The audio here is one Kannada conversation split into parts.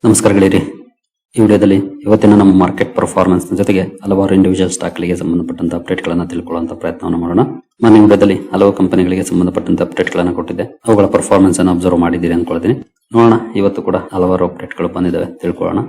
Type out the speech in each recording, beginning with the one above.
ನಮಸ್ಕಾರ ಗೆಳೆಯರಿ. ಈ ವಿಡಿಯೋದಲ್ಲಿ ಇವತ್ತಿನ ನಮ್ಮ ಮಾರ್ಕೆಟ್ ಪರ್ಫಾರ್ಮೆನ್ಸ್ ಜೊತೆಗೆ ಹಲವಾರು ಇಂಡಿವಿಜುವಲ್ ಸ್ಟಾಕ್ಗಳಿಗೆ ಸಂಬಂಧಪಟ್ಟಂತ ಅಪ್ಡೇಟ್ ಗಳನ್ನ ತಿಳ್ಕೊಳ್ಳುವಂತ ಪ್ರಯತ್ನವನ್ನು ಮಾಡೋಣ. ನಾನು ಈ ವಿಡಿಯೋದಲ್ಲಿ ಹಲವು ಕಂಪನಿಗಳಿಗೆ ಸಂಬಂಧಪಟ್ಟಂತ ಅಪ್ಡೇಟ್ ಗಳನ್ನ ಕೊಟ್ಟಿದ್ದೆ. ಅವುಗಳ ಪರ್ಫಾರ್ಮೆನ್ಸ್ ಅನ್ನು ಅಬ್ಸರ್ವ್ ಮಾಡಿದ್ದೀರಿ ಅನ್ಕೊಳ್ತೀನಿ. ನೋಡೋಣ, ಇವತ್ತು ಕೂಡ ಹಲವಾರು ಅಪ್ಡೇಟ್ ಗಳು ಬಂದಿದ್ದಾವೆ, ತಿಳ್ಕೊಳ್ಳೋಣ.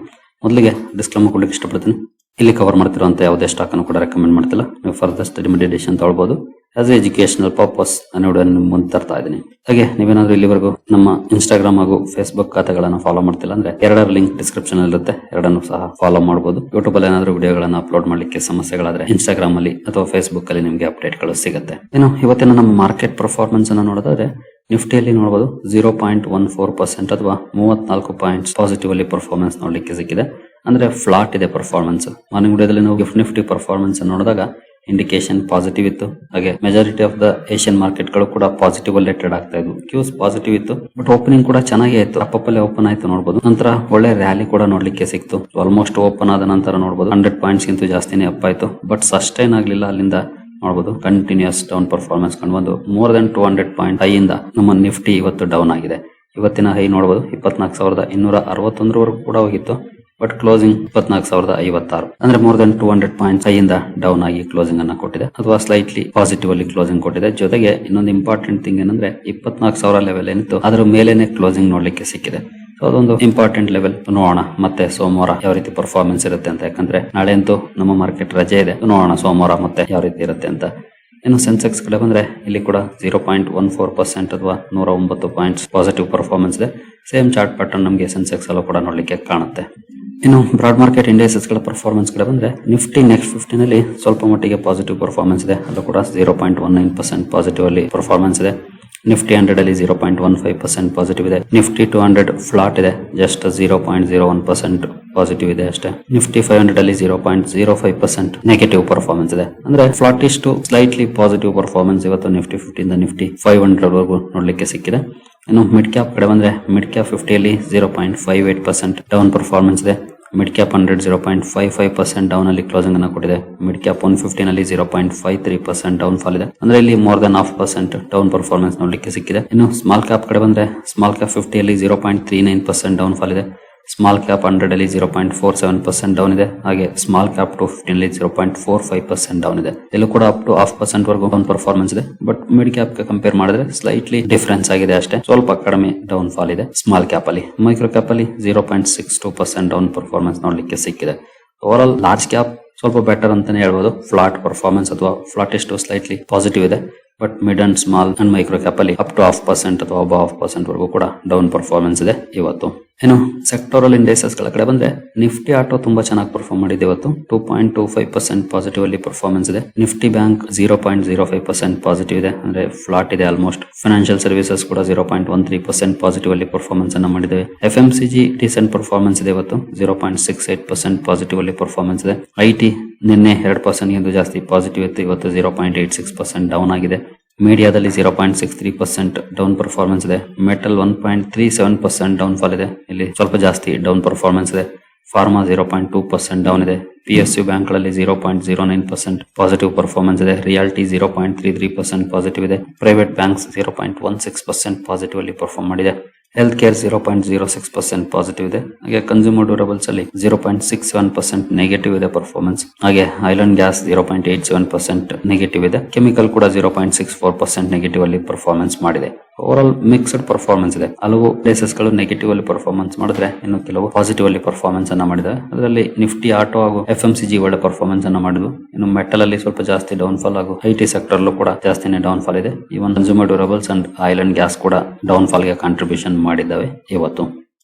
ಮೊದಲಿಗೆ ಡಿಸ್ಕ್ಲೇಮರ್ ಕೊಡ್ಲಿಕ್ಕೆ ಇಷ್ಟಪಡ್ತೀನಿ. ಇಲ್ಲಿ ಕವರ್ ಮಾಡ್ತಿರುವಂತ ಯಾವುದೇ ಸ್ಟಾಕ್ ಅನ್ನು ಕೂಡ ರೆಕಮೆಂಡ್ ಮಾಡ್ತಿಲ್ಲ. ನೀವು ಫರ್ದರ್ ಸ್ಟಡಿ ಮೆಡಿಟೇಷನ್ ತಗೊಳ್ಬಹುದು. ಆಸ್ ಎ ಎಜುಕೇಶನಲ್ ಪರ್ಪಸ್ ನಾನು ಮುಂದೆ ತರ್ತಾ ಇದ್ದೀನಿ. ಹಾಗೆ ನೀವೇನಾದ್ರೂ ಇಲ್ಲಿವರೆಗೂ ನಮ್ಮ ಇನ್ಸ್ಟಾಗ್ರಾಮ್ ಹಾಗೂ ಫೇಸ್ಬುಕ್ ಖಾತೆಗಳನ್ನು ಫಾಲೋ ಮಾಡ್ತಿಲ್ಲ ಅಂದ್ರೆ ಎರಡರ ಲಿಂಕ್ ಡಿಸ್ಕ್ರಿಪ್ಷನ್ ಇರುತ್ತೆ, ಎರಡನ್ನು ಸಹ ಫಾಲೋ ಮಾಡಬಹುದು. ಯೂಟ್ಯೂಬ್ ಅಲ್ಲಿ ಏನಾದ್ರೂ ವಿಡಿಯೋಗಳನ್ನು ಅಪ್ಲೋಡ್ ಮಾಡ್ಲಿಕ್ಕೆ ಸಮಸ್ಯೆಗಳಾದ್ರೆ ಇನ್ಸ್ಟಾಗ್ರಾಮ್ ಅಲ್ಲಿ ಅಥವಾ ಫೇಸ್ಬುಕ್ ಅಲ್ಲಿ ನಿಮಗೆ ಅಪ್ಡೇಟ್ ಗಳು ಸಿಗುತ್ತೆ. ಇನ್ನು ಇವತ್ತಿನ ನಮ್ಮ ಮಾರ್ಕೆಟ್ ಪರ್ಫಾರ್ಮೆನ್ಸ್ ಅನ್ನು ನೋಡೋದಾದ್ರೆ ನಿಫ್ಟಿಯಲ್ಲಿ ನೋಡಬಹುದು 0.14% ಅಥವಾ 34 ಪಾಯಿಂಟ್ಸ್ ಪಾಸಿಟಿವ್ ಅಲ್ಲಿ ಪರ್ಫಾರ್ಮೆನ್ಸ್ ನೋಡ್ಲಿಕ್ಕೆ ಸಿಕ್ಕಿದೆ. ಅಂದ್ರೆ ಫ್ಲಾಟ್ ಇದೆ ಪರ್ಫಾರ್ಮೆನ್ಸ್. ಮಾರ್ನಿಂಗ್ ವಿಡಿಯೋದಲ್ಲಿ ನಾವು ಗಿಫ್ಟ್ ನಿಫ್ಟಿ ಪರ್ಫಾರ್ಮೆನ್ಸ್ ನೋಡಿದಾಗ ಇಂಡಿಕೇಶನ್ ಪಾಸಿಟಿವ್ ಇತ್ತು. ಹಾಗೆ majority of the Asian market ಗಳು ಕೂಡ ಪಾಸಿಟಿವ್ ಅಲ್ಲೇ ಟ್ರೇಡ್ ಆಗ್ತಾ ಇದ್ವು. ಕ್ಯೂಸ್ ಪಾಸಿಟಿವ್ ಇತ್ತು, ಬಟ್ ಓಪನಿಂಗ್ ಕೂಡ ಚೆನ್ನಾಗೇ ಇತ್ತು. ಅಪ್ಪಲ್ಲೇ ಓಪನ್ ಆಯ್ತು ನೋಡಬಹುದು. ನಂತರ ಒಳ್ಳೆ ರ್ಯಾಲಿ ಕೂಡ ನೋಡ್ಲಿಕ್ಕೆ ಸಿಕ್ತು. ಆಲ್ಮೋಸ್ಟ್ ಓಪನ್ ಆದ ನಂತರ ನೋಡಬಹುದು 100 ಪಾಯಿಂಟ್ಸ್ ಗಿಂತ ಜಾಸ್ತಿನೇ ಅಪ್ ಆಯ್ತು, ಬಟ್ ಸಸ್ಟೈನ್ ಆಗ್ಲಿಲ್ಲ. ಅಲ್ಲಿಂದ ನೋಡಬಹುದು ಕಂಟಿನ್ಯೂಸ್ ಡೌನ್ ಪರ್ಫಾರ್ಮೆನ್ಸ್ ಕಂಡು ಬಂದು ಮೋರ್ ದನ್ 200 ಪಾಯಿಂಟ್ ಹೈ ಇಂದ ನಮ್ಮ ನಿಫ್ಟಿ ಇವತ್ತು ಡೌನ್ ಆಗಿದೆ. ಇವತ್ತಿನ ಹೈ ನೋಡಬಹುದು 24,261 ವರೆಗೂ ಕೂಡ ಹೋಗಿತ್ತು, ಬಟ್ ಕ್ಲೋಸಿಂಗ್ 24,056, ಅಂದ್ರೆ ಮೋರ್ ದನ್ 200 ಪಾಯಿಂಟ್ಸ್ ಹೈ ಇಂದ ಡೌನ್ ಆಗಿ ಕ್ಲೋಸಿಂಗ್ ಅನ್ನ ಕೊಟ್ಟಿದೆ, ಅಥವಾ ಸ್ಲೈಟ್ಲಿ ಪಾಸಿಟಿವ್ ಅಲ್ಲಿ ಕ್ಲೋಸಿಂಗ್ ಕೊಟ್ಟಿದೆ. ಜೊತೆಗೆ ಇನ್ನೊಂದು ಇಂಪಾರ್ಟೆಂಟ್ ಥಿಂಗ್ ಏನಂದ್ರೆ 24,000 ಲೆವೆಲ್ ಏನಿತ್ತು ಅದರ ಮೇಲೇನೆ ಕ್ಲೋಸಿಂಗ್ ನೋಡ್ಲಿಕ್ಕೆ ಸಿಕ್ಕಿದೆ. ಸೊ ಅದೊಂದು ಇಂಪಾರ್ಟೆಂಟ್ ಲೆವೆಲ್. ನೋಡೋಣ ಮತ್ತೆ ಸೋಮವಾರ ಯಾವ ರೀತಿ ಪರ್ಫಾರ್ಮೆನ್ಸ್ ಇರುತ್ತೆ ಅಂತ. ಯಾಕಂದ್ರೆ ನಾಳೆ ಅಂತೂ ನಮ್ಮ ಮಾರ್ಕೆಟ್ ರಜೆ ಇದೆ. ನೋಡೋಣ ಸೋಮವಾರ ಮತ್ತೆ ಯಾವ ರೀತಿ ಇರುತ್ತೆ ಅಂತ. ಇನ್ನು ಸೆನ್ಸೆಕ್ಸ್ ಕಡೆ ಬಂದ್ರೆ ಇಲ್ಲಿ ಕೂಡ 0.14% ಅಥವಾ 109 ಪಾಯಿಂಟ್ಸ್ ಪಾಸಿಟಿವ್ ಪರ್ಫಾರ್ಮೆನ್ಸ್ ಇದೆ. ಸೇಮ್ ಚಾರ್ಟ್ ಪ್ಯಾಟರ್ನ್ ನಮಗೆ ಸೆನ್ಸೆಕ್ಸ್ ಅಲ್ಲೂ ಕೂಡ ನೋಡ್ಲಿಕ್ಕೆ ಕಾಣುತ್ತೆ. ಇನ್ನು ಬ್ರಾಡ್ ಮಾರ್ಕೆಟ್ ಇಂಡಿಸಸ್ ಗಳ ಪರ್ಫಾರ್ಮೆನ್ಸ್ ಕಡೆ ಬಂದ್ರೆ ನಿಫ್ಟಿ ನೆಕ್ಸ್ಟ್ 50 ನಲ್ಲಿ ಸ್ವಲ್ಪ ಮಟ್ಟಿಗೆ ಪಾಸಿಟಿವ್ ಪರ್ಫಾರ್ಮೆನ್ಸ್ ಇದೆ. ಅದು ಕೂಡ 0.19% ಪಾಸಿಟಿವ್ ಅಲ್ಲಿ ಪರ್ಫಾರ್ಮೆನ್ಸ್ ಇದೆ. ನಿಫ್ಟಿ 100 ಅಲ್ಲಿ 0.15% ಪಾಸಿಟಿವ್ ಇದೆ. ನಿಫ್ಟಿ 200 ಫ್ಲಾಟ್ ಇದೆ, ಜಸ್ಟ್ 0.01% ಪಾಸಿಟಿವ್ ಇದೆ ಅಷ್ಟೇ. ನಿಫ್ಟಿ 500 ಅಲ್ಲಿ 0.05% ನೆಗೆಟಿವ್ ಪರ್ಫಾರ್ಮೆನ್ಸ್ ಇದೆ. ಅಂದ್ರೆ flattish to slightly positive performance ಇವತ್ತು ನಿಫ್ಟಿ 50 ಇಂದ ನಿಫ್ಟಿ 500 ವರೆಗೂ ನೋಡ್ಲಿಕ್ಕೆ ಸಿಕ್ಕಿದೆ. ಇನ್ನು ಮಿಡ್ ಕ್ಯಾಪ್ ಕಡೆ ಬಂದ್ರೆ ಮಿಡ್ ಕ್ಯಾಪ್ 50 ಅಲ್ಲಿ 0.58% ಡೌನ್ ಪರ್ಫಾರ್ಮೆನ್ಸ್ ಇದೆ. ಮಿಡ್ ಕ್ಯಾಪ್ 100 0.55% ಡೌನ್ ಅಲ್ಲಿ ಕ್ಲೋಸಿಂಗ್ ಅನ್ನು ಕೊಟ್ಟಿದೆ. ಮಿಡ್ ಕ್ಯಾಪ್ 150 ನಲ್ಲಿ 0.53% ಡೌನ್ ಫಾಲ್ ಇದೆ. ಅಂದ್ರೆ ಇಲ್ಲಿ ಮೋರ್ ದನ್ 0.5% ಡೌನ್ ಪರ್ಫಾರ್ಮೆನ್ಸ್ ನೋಡ್ಲಿಕ್ಕೆ ಸಿಕ್ಕಿದೆ. ಇನ್ನು ಸ್ಮಾಲ್ ಕ್ಯಾಪ್ ಕಡೆ ಬಂದ್ರೆ ಸ್ಮಾಲ್ ಕ್ಯಾಪ್ 50 ಅಲ್ಲಿ 0.39% ಡೌನ್ ಫಾಲ್ ಇದೆ. ಸ್ಮಾಲ್ ಕ್ಯಾಪ್ 100 ಅಲ್ಲಿ 0.47% ಡೌನ್ ಇದೆ. ಹಾಗೆ ಸ್ಮಾಲ್ ಕ್ಯಾಪ್ 250 ಅಲ್ಲಿ 0.45% ಡೌನ್ ಇದೆ. ಎಲ್ಲೂ ಕೂಡ ಅಪ್ ಟು 0.5% ವರೆಗೂ ಡೌನ್ ಪರ್ಫಾರ್ಮೆನ್ಸ್ ಇದೆ. ಬಟ್ ಮಿಡ್ ಕ್ಯಾಪ್ ಕಂಪೇರ್ ಮಾಡಿದ್ರೆ ಸ್ಲೈಟ್ಲಿ ಡಿಫರೆನ್ಸ್ ಆಗಿದೆ ಅಷ್ಟೇ, ಸ್ವಲ್ಪ ಕಡಿಮೆ ಡೌನ್ ಫಾಲ್ ಇದೆ ಸ್ಮಾಲ್ ಕ್ಯಾಪ್ ಅಲ್ಲಿ. ಮೈಕ್ರೋ ಕ್ಯಾಪ್ ಅಲ್ಲಿ 0.62% ಡೌನ್ ಪರ್ಫಾರ್ಮೆನ್ಸ್ ನೋಡ್ಲಿಕ್ಕೆ ಸಿಕ್ಕಿದೆ. ಓವರ್ ಆಲ್ ಲಾರ್ಜ್ ಕ್ಯಾಪ್ ಸ್ವಲ್ಪ ಬೆಟರ್ ಅಂತಾನೆ ಹೇಳ್ಬೋದು. ಫ್ಲಾಟ್ ಪರ್ಫಾರ್ಮೆನ್ಸ್ ಅಥವಾ ಫ್ಲಾಟ್ ಎಷ್ಟು ಸ್ಲೈಟ್ಲಿ ಪಾಸಿಟಿವ್ ಇದೆ. But mid and small and micro cap ಅಲ್ಲಿ ಅಪ್ ಟು 0.5% ಅಥವಾ ಅಬವ್ 0.5% ವರೆಗೂ ಕೂಡ ಡೌನ್ ಪರ್ಫಾರ್ಮೆನ್ಸ್ ಇದೆ ಇವತ್ತು. ಇನ್ನು ಸೆಕ್ಟೋರಲ್ ಇಂಡೈಸಸ್ ಗಳ ಕಡೆ ಬಂದ್ರೆ ನಿಫ್ಟಿ ಆಟೋ ತುಂಬಾ ಚೆನ್ನಾಗಿ ಪರ್ಫಾರ್ಮ್ ಮಾಡಿದೆ ಇವತ್ತು. 2.25% ಪಾಸಿಟಿವ್ ಅಲ್ಲಿ ಪರ್ಫಾರ್ಮೆನ್ಸ್ ಇದೆ. ನಿಫ್ಟಿ ಬ್ಯಾಂಕ್ 0.05% ಪಾಸಿಟಿವ್ ಇದೆ, ಅಂದ್ರೆ ಫ್ಲಾಟ್ ಇದೆ ಆಲ್ಮೋಸ್ಟ್. ಫೈನಾನ್ಷಿಯಲ್ ಸರ್ವಿಸಸ್ ಕೂಡ 0.13% ಪಾಸಿಟಿವ್ ಅಲ್ಲಿ ಪರ್ಫಾರ್ಮೆನ್ಸ್ ಅನ್ನ ಮಾಡಿದ್ದೇವೆ. FMCG ಡಿಸೆಂಟ್ ಪರ್ಫಾರ್ಮೆನ್ಸ್ ಇದೆ ಇವತ್ತು. 0.68% ಪಾಸಿಟಿವ್ ಅಲ್ಲಿ ಪರ್ಫಾರ್ಮೆನ್ಸ್ ಇದೆ. IT ನಿನ್ನೆ 2% ಗಿಂತ ಜಾಸ್ತಿ ಪಾಸಿಟಿವ್ ಇತ್ತು, ಇವತ್ತು 0.86% ಡೌನ್ ಆಗಿದೆ. ಮೀಡಿಯಾದಲ್ಲಿ 0.63% ಡೌನ್ ಪರ್ಫಾರ್ಮೆನ್ಸ್ ಇದೆ. ಮೆಟಲ್ 1.37% ಡೌನ್ ಫಾಲ್ ಇದೆ, ಇಲ್ಲಿ ಸ್ವಲ್ಪ ಜಾಸ್ತಿ ಡೌನ್ ಪರ್ಫಾರ್ಮೆನ್ಸ್ ಇದೆ. ಫಾರ್ಮಾ 0.2% ಡೌನ್ ಇದೆ. PSU ಬ್ಯಾಂಕ್ ಗಳಲ್ಲಿ 0.09% ಪಾಸಿಟಿವ್ ಪರ್ಫಾರ್ಮೆನ್ಸ್ ಇದೆ. ರಿಯಾಲಿಟಿ 0.33% ಪಾಸಿಟಿವ್ ಇದೆ. ಪ್ರೈವೇಟ್ ಬ್ಯಾಂಕ್ಸ್ 0.16% ಪಾಸಿಟಿವ್ ಅಲ್ಲಿ ಪರ್ಫಾರ್ಮ್ ಮಾಡಿದೆ. ಹೆಲ್ತ್ ಕೇರ್ 0.06% ಪಾಸಿಟಿವ್ ಇದೆ. ಹಾಗೆ ಕನ್ಸ್ಯೂಮರ್ ಡ್ಯೂರಬಲ್ಸ್ ಅಲ್ಲಿ 0.67% ನೆಗೆಟಿವ್ ಇದೆ ಪರ್ಫಾರ್ಮೆನ್ಸ್. ಹಾಗೆ ಆಯಿಲ್ ಅಂಡ್ ಗ್ಯಾಸ್ 0.87% ನೆಗೆಟಿವ್ ಇದೆ. ಕೆಮಿಕಲ್ ಕೂಡ 0.64% ನೆಗೆಟಿವ್ ಅಲ್ಲಿ ಪರ್ಫಾರ್ಮೆನ್ಸ್ ಮಾಡಿದೆ. ಓವರ್ ಆಲ್ ಮಿಕ್ಸ್ಡ್ ಪರ್ಫಾರ್ಮೆನ್ಸ್ ಇದೆ. ಹಲವು ಪ್ಲೇಸಸ್ ಗಳು ನೆಗೆಟಿವ್ ಅಲ್ಲಿ ಪರ್ಫಾರ್ಮೆನ್ಸ್ ಮಾಡಿದ್ರೆ ಇನ್ನು ಕೆಲವು ಪಾಸಿಟಿವ್ ಅಲ್ಲಿ ಪರ್ಫಾರ್ಮೆನ್ಸ್ ಅನ್ನ ಮಾಡಿದೆ. ಅದರಲ್ಲಿ ನಿಫ್ಟಿ ಆಟೋ ಹಾಗೂ FMCG ಒಳ್ಳೆ ಪರ್ಫಾರ್ಮೆನ್ಸ್ ಅನ್ನ ಮಾಡಿದ್ವು. ಇನ್ನು ಮೆಟಲ್ ಅಲ್ಲಿ ಸ್ವಲ್ಪ ಜಾಸ್ತಿ ಡೌನ್ ಫಾಲ್ ಹಾಗೂ IT ಸೆಕ್ಟರ್ ಕೂಡ ಜಾಸ್ತಿನೇ ಡೌನ್ ಫಾಲ್ ಇದೆ. Even consumer durables and oil and gas ಕೂಡ ಡೌನ್ ಫಾಲ್ ಗೆ ಕಾಂಟ್ರಿಬ್ಯೂಷನ್ ಮಾಡಿದ್ದಾವೆ ಇವತ್ತು.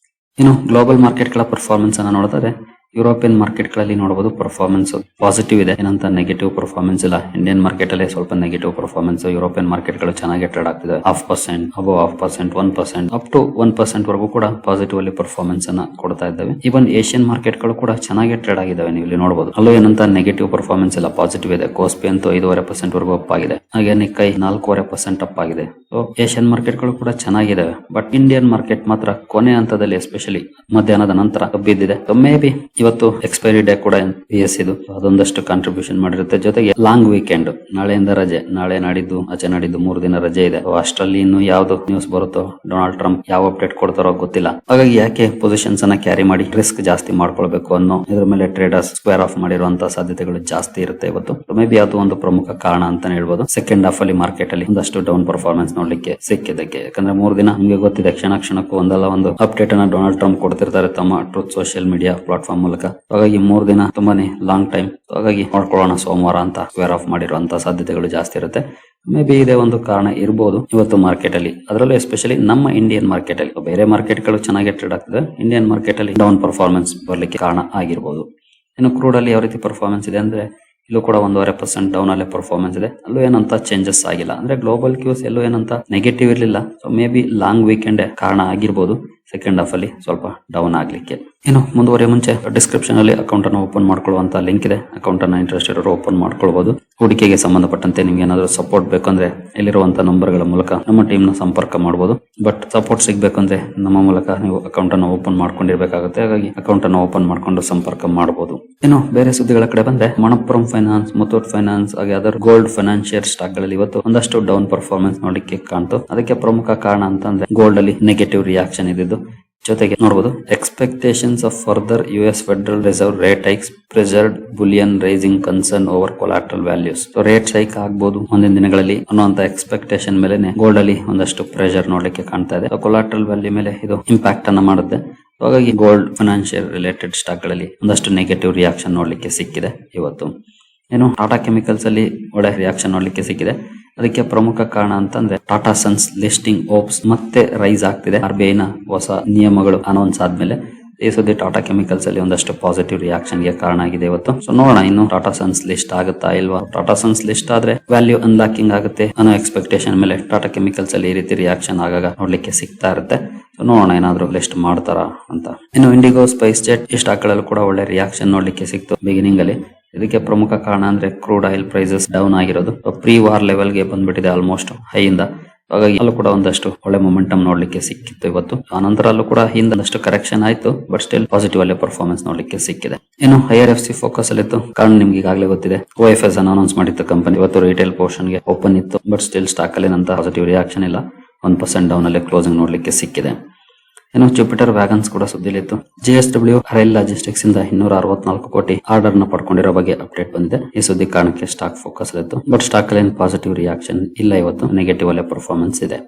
ಇನ್ನು ಗ್ಲೋಬಲ್ ಮಾರ್ಕೆಟ್ ಗಳ ಪರ್ಫಾರ್ಮೆನ್ಸ್ ಅನ್ನ ನೋಡಿದ್ರೆ ಯುರೋಪಿಯನ್ ಮಾರ್ಕೆಟ್ ಗಳಲ್ಲಿ ನೋಡಬಹುದು ಪರ್ಫಾರ್ಮೆನ್ಸ್ ಪಾಸಿಟಿವ್ ಇದೆ, ಏನಂತ ನೆಗೆಟಿವ್ ಪರ್ಫಾರ್ಮೆನ್ಸ್ ಇಲ್ಲ. ಇಂಡಿಯನ್ ಮಾರ್ಕೆಟ್ ಅಲ್ಲಿ ಸ್ವಲ್ಪ ನೆಗೆಟಿವ್ ಪರ್ಫಾರ್ಮೆನ್ಸ್. ಯುರೋಪಿಯನ್ ಮಾರ್ಕೆಟ್ ಗಳು ಚೆನ್ನಾಗಿ ಟ್ರೇಡ್ ಆಗ್ತಿದೆ. 0.5%, ಅಬವ್ 0.5%, 1%, ಅಪ್ ಟು 1% ವರೆಗೂ ಕೂಡ ಪಾಸಿಟಿವ್ ಅಲ್ಲಿ ಪರ್ಫಾರ್ಮೆನ್ಸ್ ಅನ್ನ ಕೊಡ್ತಾ ಇದ್ದಾವೆ. ಈವನ್ ಏಷ್ಯನ್ ಮಾರ್ಕೆಟ್ ಗಳು ಕೂಡ ಚೆನ್ನಾಗಿ ಟ್ರೇಡ್ ಆಗಿದ್ದಾವೆ. ನೀವು ಇಲ್ಲಿ ನೋಡಬಹುದು. ಅಲ್ಲೂ ಏನಂತ ನೆಗೆಟಿವ್ ಪರ್ಫಾರ್ಮೆನ್ಸ್ ಇಲ್ಲ, ಪಾಸಿಟಿವ್ ಇದೆ. ಕೋಸ್ಪಿ ಅಂತೂ 5.5% ವರೆಗೂ ಅಪ್ ಆಗಿದೆ. ಹಾಗೆ ನಿಕ್ಕೈ 4.5% ಅಪ್ ಆಗಿದೆ. ಸೊ ಏಷ್ಯನ್ ಮಾರ್ಕೆಟ್ ಗಳು ಕೂಡ ಚೆನ್ನಾಗಿದ್ದಾವೆ. ಬಟ್ ಇಂಡಿಯನ್ ಮಾರ್ಕೆಟ್ ಮಾತ್ರ ಕೊನೆ ಹಂತದಲ್ಲಿ ಎಸ್ಪೆಷಲಿ ಮಧ್ಯಾಹ್ನದ ನಂತರ ಬಿದ್ದಿದೆ. ಸೊ ಮೇ ಬಿ ಇವತ್ತು ಎಕ್ಸ್ಪೈರಿ ಡೇ ಕೂಡ BS ಇದು ಅದೊಂದಷ್ಟು ಕಾಂಟ್ರಿಬ್ಯೂಷನ್ ಮಾಡಿರುತ್ತೆ. ಜೊತೆಗೆ ಲಾಂಗ್ ವೀಕೆಂಡ್, ನಾಳೆಯಿಂದ ರಜೆ, ನಾಳೆ ನಾಡಿದ್ದು ಆಚೆ ನಾಡಿದ್ದು 3 ದಿನ ರಜೆ ಇದೆ. ಅಷ್ಟರಲ್ಲಿ ಇನ್ನು ಯಾವ್ದು ನ್ಯೂಸ್ ಬರುತ್ತೋ, ಡೊನಾಲ್ಡ್ ಟ್ರಂಪ್ ಯಾವ ಅಪ್ಡೇಟ್ ಕೊಡ್ತಾರೋ ಗೊತ್ತಿಲ್ಲ. ಹಾಗಾಗಿ ಯಾಕೆ ಪೊಸಿಷನ್ಸ್ ಅನ್ನ ಕ್ಯಾರಿ ಮಾಡಿ ರಿಸ್ಕ್ ಜಾಸ್ತಿ ಮಾಡ್ಕೊಳ್ಬೇಕು ಅನ್ನೋ ಇದ್ರ ಮೇಲೆ ಟ್ರೇಡರ್ಸ್ ಸ್ಕ್ವೇರ್ ಆಫ್ ಮಾಡಿರುವಂತಹ ಸಾಧ್ಯತೆಗಳು ಜಾಸ್ತಿ ಇರುತ್ತೆ ಇವತ್ತು. ಮೇ ಬಿ ಅದು ಒಂದು ಪ್ರಮುಖ ಕಾರಣ ಅಂತಾನೆ ಹೇಳ್ಬೋದು. ಸೆಕೆಂಡ್ ಹಾಫ್ ಅಲ್ಲಿ ಮಾರ್ಕೆಟ್ ಅಲ್ಲಿ ಒಂದಷ್ಟು ಡೌನ್ ಪರ್ಫಾರ್ಮೆನ್ಸ್ ನೋಡ್ಲಿಕ್ಕೆ ಸಿಕ್ಕಿದ್ದಕ್ಕೆ. ಯಾಕಂದ್ರೆ 3 ದಿನ ನಿಮಗೆ ಗೊತ್ತಿದೆ, ಕ್ಷಣ ಕ್ಷಣಕ್ಕೂ ಒಂದಲ್ಲ ಒಂದು ಅಪ್ಡೇಟ್ ಅನ್ನ ಡೊನಾಲ್ಡ್ ಟ್ರಂಪ್ ಕೊಡ್ತಿರ್ತಾರೆ ತಮ್ಮ ಟ್ರೂತ್ ಸೋಷಿಯಲ್ ಮೀಡಿಯಾ ಪ್ಲಾಟ್ಫಾರ್ಮ್ ಮೂಲಕ. ಹಾಗಾಗಿ 3 ದಿನ ತುಂಬಾನೇ ಲಾಂಗ್ ಟೈಮ್. ಹಾಗಾಗಿ ನೋಡ್ಕೊಳ್ಳೋಣ ಸೋಮವಾರ ಅಂತ ಸ್ಕ್ವೇರ್ ಆಫ್ ಮಾಡಿರುವಂತಹ ಸಾಧ್ಯತೆಗಳು ಜಾಸ್ತಿ ಇರುತ್ತೆ. ಮೇ ಬಿ ಇದೇ ಒಂದು ಕಾರಣ ಇರಬಹುದು ಇವತ್ತು ಮಾರ್ಕೆಟ್ ಅಲ್ಲಿ, ಅದರಲ್ಲೂ ಎಸ್ಪೆಷಲಿ ನಮ್ಮ ಇಂಡಿಯನ್ ಮಾರ್ಕೆಟ್ ಅಲ್ಲಿ. ಬೇರೆ ಮಾರ್ಕೆಟ್ ಗಳು ಚೆನ್ನಾಗಿ ಟ್ರೇಡ್ ಆಗ್ತದೆ, ಇಂಡಿಯನ್ ಮಾರ್ಕೆಟ್ ಅಲ್ಲಿ ಡೌನ್ ಪರ್ಫಾರ್ಮೆನ್ಸ್ ಬರ್ಲಿಕ್ಕೆ ಕಾರಣ ಆಗಿರಬಹುದು. ಇನ್ನು ಕ್ರೂಡ್ ಅಲ್ಲಿ ಯಾವ ರೀತಿ ಪರ್ಫಾರ್ಮೆನ್ಸ್ ಇದೆ ಅಂದ್ರೆ, ಇಲ್ಲೂ ಕೂಡ 1.5% ಡೌನ್ ಅಲ್ಲೇ ಪರ್ಫಾರ್ಮೆನ್ಸ್ ಇದೆ. ಅಲ್ಲೂ ಏನಂತ ಚೇಂಜಸ್ ಆಗಿಲ್ಲ. ಅಂದ್ರೆ ಗ್ಲೋಬಲ್ ಕ್ಯೂಸ್ ಎಲ್ಲೂ ಏನಂತ ನೆಗೆಟಿವ್ ಇರಲಿಲ್ಲ. So may be long weekend ಕಾರಣ ಆಗಿರ್ಬೋದು ಸೆಕೆಂಡ್ ಹಾಫ್ ಅಲ್ಲಿ ಸ್ವಲ್ಪ ಡೌನ್ ಆಗ್ಲಿಕ್ಕೆ. ಇನ್ನು ಮುಂದುವರಿಯ ಮುಂಚೆ ಡಿಸ್ಕ್ರಿಪ್ಷನ್ ಅಲ್ಲಿ ಅಕೌಂಟ್ ಅನ್ನು ಓಪನ್ ಮಾಡ್ಕೊಳ್ಳುವಂತ ಲಿಂಕ್ ಇದೆ. ಅಕೌಂಟ್ ಅನ್ನ ಇಂಟ್ರೆಸ್ಟ್ ಇರೋರು ಓಪನ್ ಮಾಡ್ಕೊಳ್ಬಹುದು. ಹೂಡಿಕೆಗೆ ಸಂಬಂಧಪಟ್ಟಂತೆ ನಿಮ್ಗೆ ಏನಾದ್ರು ಸಪೋರ್ಟ್ ಬೇಕಂದ್ರೆ ಇಲ್ಲಿರುವಂತಹ ನಂಬರ್ ಗಳ ಮೂಲಕ ನಮ್ಮ ಟೀಮ್ ನ ಸಂಪರ್ಕ ಮಾಡಬಹುದು. ಬಟ್ ಸಪೋರ್ಟ್ ಸಿಗ್ಬೇಕಂದ್ರೆ ನಮ್ಮ ಮೂಲಕ ನೀವು ಅಕೌಂಟ್ ಅನ್ನು ಓಪನ್ ಮಾಡ್ಕೊಂಡಿರ್ಬೇಕಾಗುತ್ತೆ. ಹಾಗಾಗಿ ಅಕೌಂಟ್ ಅನ್ನು ಓಪನ್ ಮಾಡ್ಕೊಂಡು ಸಂಪರ್ಕ ಮಾಡಬಹುದು. ಇನ್ನು ಬೇರೆ ಸುದ್ದಿಗಳ ಕಡೆ ಬಂದ್ರೆ, ಮಣಪ್ಪುರಂ ಫೈನಾನ್ಸ್, ಮುತ್ತೂಟ್ ಫೈನಾನ್ಸ್ ಹಾಗೆ ಅದರ್ ಗೋಲ್ಡ್ ಫೈನಾನ್ಷಿಯಲ್ ಸ್ಟಾಕ್ ಗಳಲ್ಲಿ ಇವತ್ತು ಒಂದಷ್ಟು ಡೌನ್ ಪರ್ಫಾರ್ಮೆನ್ಸ್ ನೋಡಲಿಕ್ಕೆ ಕಾಣ್ತು. ಅದಕ್ಕೆ ಪ್ರಮುಖ ಕಾರಣ ಅಂತಂದ್ರೆ ಗೋಲ್ಡ್ ಅಲ್ಲಿ ನೆಗೆಟಿವ್ ರಿಯಾಕ್ಷನ್ ಇದ್ದಿದ್ದು. ಜೊತೆಗೆ ನೋಡಬಹುದು, expectations of further US federal reserve rate hikes pressured bullion rising concern over collateral values. Rate hike ಆಗಬಹುದು ಮುಂದಿನ ದಿನಗಳಲ್ಲಿ ಅನ್ನುವಂತ ಎಕ್ಸ್ಪೆಕ್ಟೇಷನ್ ಮೇಲೆ ಗೋಲ್ಡ್ ಅಲ್ಲಿ ಒಂದಷ್ಟು ಪ್ರೆಷರ್ ನೋಡ್ಲಿಕ್ಕೆ ಕಾಣ್ತಾ ಇದೆ. ಕೊಲಾಟ್ರಲ್ ವ್ಯಾಲ್ಯೂ ಮೇಲೆ ಇದು ಇಂಪ್ಯಾಕ್ಟ್ ಅನ್ನ ಮಾಡುತ್ತೆ. ಹಾಗಾಗಿ ಗೋಲ್ಡ್ ಫೈನಾನ್ಷಿಯಲ್ ರಿಲೇಟೆಡ್ ಸ್ಟಾಕ್ ಗಳಲ್ಲಿ ಒಂದಷ್ಟು ನೆಗೆಟಿವ್ ರಿಯಾಕ್ಷನ್ ನೋಡ್ಲಿಕ್ಕೆ ಸಿಕ್ಕಿದೆ ಇವತ್ತು. ಏನು ಟಾಟಾ ಕೆಮಿಕಲ್ಸ್ ಅಲ್ಲಿ ಒಳ್ಳೆ ರಿಯಾಕ್ಷನ್ ನೋಡ್ಲಿಕ್ಕೆ ಸಿಕ್ಕಿದೆ. ಅದಕ್ಕೆ ಪ್ರಮುಖ ಕಾರಣ ಅಂತಂದ್ರೆ ಟಾಟಾ ಸನ್ಸ್ ಲಿಸ್ಟಿಂಗ್ ಓಪ್ಸ್ ಮತ್ತೆ ರೈಸ್ ಆಗ್ತಿದೆ. RBI ನ ಹೊಸ ನಿಯಮಗಳು ಅನೌನ್ಸ್ ಆದ್ಮೇಲೆ ಈ ಸುದ್ದಿ ಟಾಟಾ ಕೆಮಿಕಲ್ಸ್ ಅಲ್ಲಿ ಒಂದಷ್ಟು ಪಾಸಿಟಿವ್ ರಿಯಾಕ್ಷನ್ ಗೆ ಕಾರಣ ಆಗಿದೆ ಇವತ್ತು. ಸೊ ನೋಡೋಣ ಇನ್ನು ಟಾಟಾ ಸನ್ಸ್ ಲಿಸ್ಟ್ ಆಗುತ್ತಾ ಇಲ್ವಾ. ಟಾಟಾ ಸನ್ಸ್ ಲಿಸ್ಟ್ ಆದ್ರೆ ವ್ಯಾಲ್ಯೂ ಅನ್ಲಾಕಿಂಗ್ ಆಗುತ್ತೆ ಅನ್ನೋ ಎಕ್ಸ್ಪೆಕ್ಟೇಷನ್ ಮೇಲೆ ಟಾಟಾ ಕೆಮಿಕಲ್ಸ್ ಅಲ್ಲಿ ಈ ರೀತಿ ರಿಯಾಕ್ಷನ್ ಆಗಾಗ ನೋಡ್ಲಿಕ್ಕೆ ಸಿಗ್ತಾ ಇರುತ್ತೆ. ಸೊ ನೋಡೋಣ ಏನಾದ್ರು ಲಿಸ್ಟ್ ಮಾಡ್ತಾರಾ ಅಂತ. ಇನ್ನು ಇಂಡಿಗೋ, ಸ್ಪೈಸ್ ಜೆಟ್ ಈ ಸ್ಟಾಕ್ ಗಳಲ್ಲೂ ಕೂಡ ಒಳ್ಳೆ ರಿಯಾಕ್ಷನ್ ನೋಡ್ಲಿಕ್ಕೆ ಸಿಕ್ತು ಬಿಗಿನಿಂಗ್ ಅಲ್ಲಿ. ಇದಕ್ಕೆ ಪ್ರಮುಖ ಕಾರಣ ಅಂದ್ರೆ ಕ್ರೂಡ್ ಆಯಿಲ್ ಪ್ರೈಸಸ್ ಡೌನ್ ಆಗಿರೋದು. ಪ್ರೀ ವಾರ್ ಲೆವೆಲ್ ಗೆ ಬಂದ್ಬಿಟ್ಟಿದೆ ಆಲ್ಮೋಸ್ಟ್ ಹೈ ಇಂದ. ಹಾಗಾಗಿ ಅಲ್ಲೂ ಕೂಡ ಒಂದಷ್ಟು ಒಳ್ಳೆ ಮೊಮೆಂಟಮ್ ನೋಡ್ಲಿಕ್ಕೆ ಸಿಕ್ಕಿತ್ತು ಇವತ್ತು. ಆನಂತರ ಅಲ್ಲೂ ಕೂಡ ಹಿಂದಷ್ಟು ಕರೆಕ್ಷನ್ ಆಯ್ತು, ಬಟ್ ಸ್ಟಿಲ್ ಪಾಸಿಟಿವ್ ಅಲ್ಲೇ ಪರ್ಫಾರ್ಮೆನ್ಸ್ ನೋಡ್ಲಿಕ್ಕೆ ಸಿಕ್ಕಿದೆ. ಇನ್ನು IRFC ಫೋಕಸ್ ಅಲ್ಲಿ ಇತ್ತು. ಕಾರಣ ನಿಮ್ಗೆ ಈಗಾಗಲೇ ಗೊತ್ತಿದೆ, OFS ಅನ್ನು ಅನೌನ್ಸ್ ಮಾಡಿತ್ತು ಕಂಪನಿ. ಇವತ್ತು ರಿಟೇಲ್ ಪೋರ್ಷನ್ ಗೆ ಓಪನ್ ಇತ್ತು, ಬಟ್ ಸ್ಟಿಲ್ ಸ್ಟಾಕ್ ಅಲ್ಲಿ ನಂತರ ಪಾಸಿಟಿವ್ ರಿಯಾಕ್ಷನ್ ಇಲ್ಲ. 1% ಡೌನ್ ಅಲ್ಲೇ ಕ್ಲೋಸಿಂಗ್ ನೋಡ್ಲಿಕ್ಕೆ ಸಿಕ್ಕಿದೆ. ಇನ್ನು ಜುಪಿಟರ್ ವ್ಯಾಗನ್ಸ್ ಕೂಡ ಸುದ್ದಿಲಿತ್ತು. JSW ರೈಲ್ ಲಾಜಿಸ್ಟಿಕ್ಸ್ ಇಂದ 264 ಕೋಟಿ ಆರ್ಡರ್ ನ ಪಡ್ಕೊಂಡಿರೋ ಬಗ್ಗೆ ಅಪ್ಡೇಟ್ ಬಂದಿದೆ. ಈ ಸುದ್ದಿ ಕಾರಣಕ್ಕೆ ಸ್ಟಾಕ್ ಫೋಕಸ್ ಇತ್ತು, ಬಟ್ ಸ್ಟಾಕ್ ಅಲ್ಲಿ ಪಾಸಿಟಿವ್ ರಿಯಾಕ್ಷನ್ ಇಲ್ಲ ಇವತ್ತು. ನೆಗೆಟಿವ್ ಅಲ್ಲೇ ಪರ್ಫಾರ್ಮೆನ್ಸ್ ಇದೆ.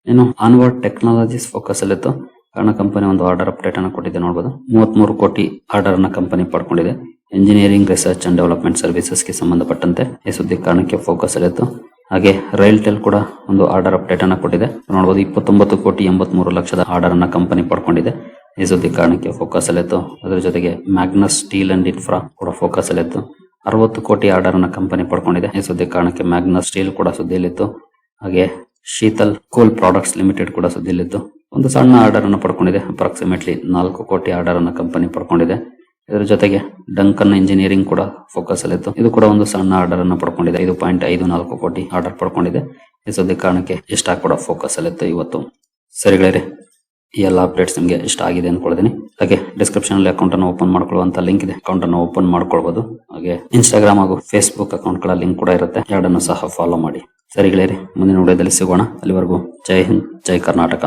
ಇನ್ನು ಆನ್ವರ್ಡ್ ಟೆಕ್ನಾಲಜೀಸ್ ಫೋಕಸ್ ಅಲ್ಲಿತ್ತು. ಕಾರಣ ಕಂಪನಿ ಒಂದು ಆರ್ಡರ್ ಅಪ್ಡೇಟ್ ಅನ್ನು ಕೊಟ್ಟಿದೆ. ನೋಡಬಹುದು, 33 ಕೋಟಿ ಆರ್ಡರ್ ನ ಕಂಪನಿ ಪಡ್ಕೊಂಡಿದೆ. Engineering research and development services ಗೆ ಸಂಬಂಧಪಟ್ಟಂತೆ ಈ ಸುದ್ದಿ ಕಾರಣಕ್ಕೆ ಫೋಕಸ್ ಅಲ್ಲಿತ್ತು. ಹಾಗೆ ರೈಲ್ಟೆಲ್ ಕೂಡ ಒಂದು ಆರ್ಡರ್ ಅಪ್ಡೇಟ್ ಅನ್ನ ಕೊಟ್ಟಿದೆ. ನೋಡಬಹುದು, 29 ಕೋಟಿ 83 ಲಕ್ಷದ ಆರ್ಡರ್ ಅನ್ನ ಕಂಪನಿ ಪಡ್ಕೊಂಡಿದೆ. ಈ ಸುದ್ದಿ ಕಾರಣಕ್ಕೆ ಫೋಕಸ್ ಅಲ್ಲಿತ್ತು. ಅದರ ಜೊತೆಗೆ ಮ್ಯಾಗ್ನಸ್ ಸ್ಟೀಲ್ ಅಂಡ್ ಇನ್ಫ್ರಾ ಕೂಡ ಫೋಕಸ್ ಅಲ್ಲಿತ್ತು. 60 ಕೋಟಿ ಆರ್ಡರ್ ಅನ್ನ ಕಂಪನಿ ಪಡ್ಕೊಂಡಿದೆ. ಈ ಸುದ್ದಿ ಕಾರಣಕ್ಕೆ ಮ್ಯಾಗ್ನಸ್ ಸ್ಟೀಲ್ ಕೂಡ ಸುದ್ದಿಯಲ್ಲಿತ್ತು. ಹಾಗೆ ಶೀತಲ್ ಕೂಲ್ ಪ್ರಾಡಕ್ಟ್ಸ್ ಲಿಮಿಟೆಡ್ ಕೂಡ ಸುದ್ದಿಯಲ್ಲಿತ್ತು. ಒಂದು ಸಣ್ಣ ಆರ್ಡರ್ ಅನ್ನು ಪಡ್ಕೊಂಡಿದೆ. ಅಪ್ರಾಕ್ಸಿಮೇಟ್ಲಿ 4 ಕೋಟಿ ಆರ್ಡರ್ ಅನ್ನ ಕಂಪನಿ ಪಡ್ಕೊಂಡಿದೆ. ಇದರ ಜೊತೆಗೆ ಡಂಕನ್ ಇಂಜಿನಿಯರಿಂಗ್ ಕೂಡ ಫೋಕಸ್ ಅಲ್ಲಿತ್ತು. ಇದು ಕೂಡ ಒಂದು ಸಣ್ಣ ಆರ್ಡರ್ ಅನ್ನು ಪಡ್ಕೊಂಡಿದೆ. 5.54 ಕೋಟಿ ಆರ್ಡರ್ ಪಡ್ಕೊಂಡಿದೆ. ಈ ಸುದ್ದಿ ಕಾರಣಕ್ಕೆ ಈ ಸ್ಟಾಕ್ ಕೂಡ ಫೋಕಸ್ ಅಲ್ಲಿತ್ತು ಇವತ್ತು. ಸರಿಗಳೇ, ಈ ಎಲ್ಲ ಅಪ್ಡೇಟ್ಸ್ ನಿಮಗೆ ಇಷ್ಟ ಆಗಿದೆ ಅನ್ಕೊಳ್ತೀನಿ. ಹಾಗೆ ಡಿಸ್ಕ್ರಿಪ್ಷನ್ ಅಲ್ಲಿ ಅಕೌಂಟ್ ಅನ್ನು ಓಪನ್ ಮಾಡ್ಕೊಳ್ಳುವಂತ ಲಿಂಕ್ ಇದೆ. ಅಕೌಂಟ್ ಅನ್ನು ಓಪನ್ ಮಾಡ್ಕೊಳ್ಬಹುದು. ಹಾಗೆ ಇನ್ಸ್ಟಾಗ್ರಾಮ್ ಹಾಗೂ ಫೇಸ್ಬುಕ್ ಅಕೌಂಟ್ ಗಳ ಲಿಂಕ್ ಕೂಡ ಇರುತ್ತೆ. ಎರಡನ್ನು ಸಹ ಫಾಲೋ ಮಾಡಿ. ಸರಿಗಳೇ, ಮುಂದಿನ ವಿಡಿಯೋದಲ್ಲಿ ಸಿಗೋಣ. ಅಲ್ಲಿವರೆಗೂ ಜೈ ಹಿಂದ್, ಜೈ ಕರ್ನಾಟಕ.